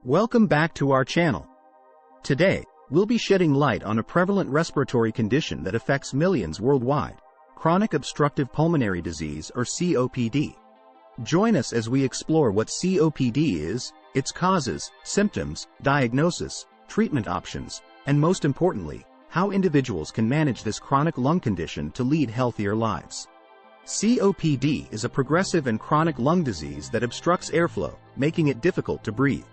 Welcome back to our channel. Today, we'll be shedding light on a prevalent respiratory condition that affects millions worldwide, chronic obstructive pulmonary disease or COPD. Join us as we explore what COPD is, its causes, symptoms, diagnosis, treatment options, and most importantly, how individuals can manage this chronic lung condition to lead healthier lives. COPD is a progressive and chronic lung disease that obstructs airflow, making it difficult to breathe.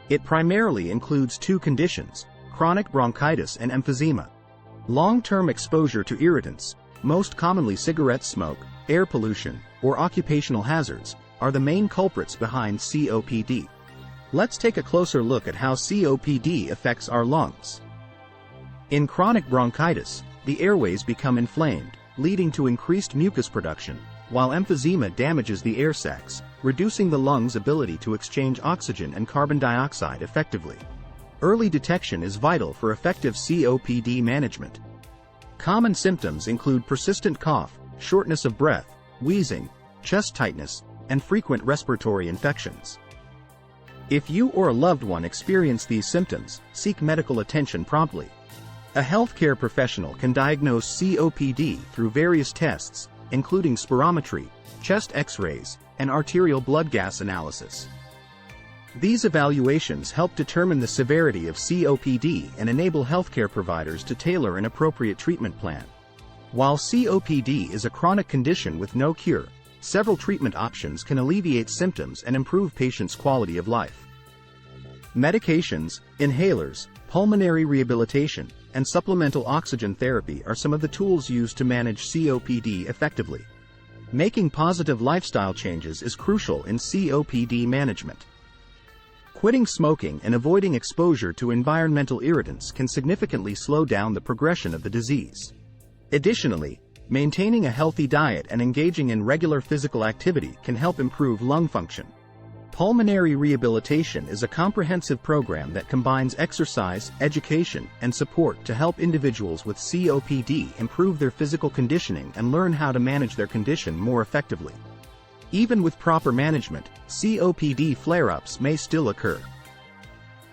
It primarily includes two conditions: chronic bronchitis and emphysema. Long-term exposure to irritants, most commonly cigarette smoke, air pollution, or occupational hazards, are the main culprits behind COPD. Let's take a closer look at how COPD affects our lungs. In chronic bronchitis, the airways become inflamed, leading to increased mucus production, while emphysema damages the air sacs, reducing the lungs' ability to exchange oxygen and carbon dioxide effectively. Early detection is vital for effective COPD management. Common symptoms include persistent cough, shortness of breath, wheezing, chest tightness, and frequent respiratory infections. If you or a loved one experience these symptoms, seek medical attention promptly. A healthcare professional can diagnose COPD through various tests, including spirometry, chest X-rays, and arterial blood gas analysis. These evaluations help determine the severity of COPD and enable healthcare providers to tailor an appropriate treatment plan. While COPD is a chronic condition with no cure, several treatment options can alleviate symptoms and improve patients' quality of life. Medications, inhalers, pulmonary rehabilitation, and supplemental oxygen therapy are some of the tools used to manage COPD effectively. Making positive lifestyle changes is crucial in COPD management. Quitting smoking and avoiding exposure to environmental irritants can significantly slow down the progression of the disease. Additionally, maintaining a healthy diet and engaging in regular physical activity can help improve lung function. Pulmonary rehabilitation is a comprehensive program that combines exercise, education, and support to help individuals with COPD improve their physical conditioning and learn how to manage their condition more effectively. Even with proper management, COPD flare-ups may still occur.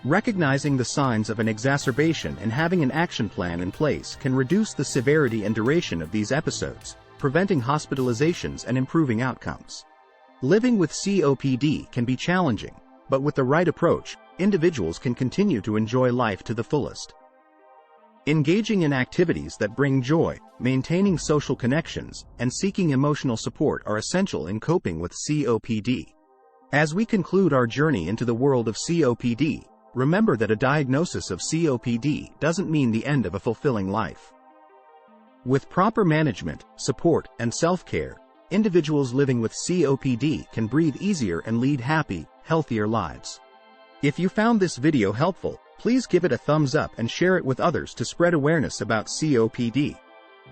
Recognizing the signs of an exacerbation and having an action plan in place can reduce the severity and duration of these episodes, preventing hospitalizations and improving outcomes. Living with COPD can be challenging, but with the right approach, individuals can continue to enjoy life to the fullest. Engaging in activities that bring joy, maintaining social connections, and seeking emotional support are essential in coping with COPD. As we conclude our journey into the world of COPD, remember that a diagnosis of COPD doesn't mean the end of a fulfilling life. With proper management, support, and self-care, individuals living with COPD can breathe easier and lead happy, healthier lives. If you found this video helpful, please give it a thumbs up and share it with others to spread awareness about COPD.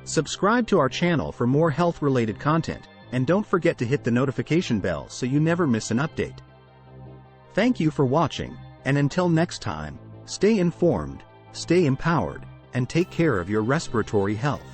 Subscribe to our channel for more health-related content, and don't forget to hit the notification bell so you never miss an update. Thank you for watching, and until next time, stay informed, stay empowered, and take care of your respiratory health.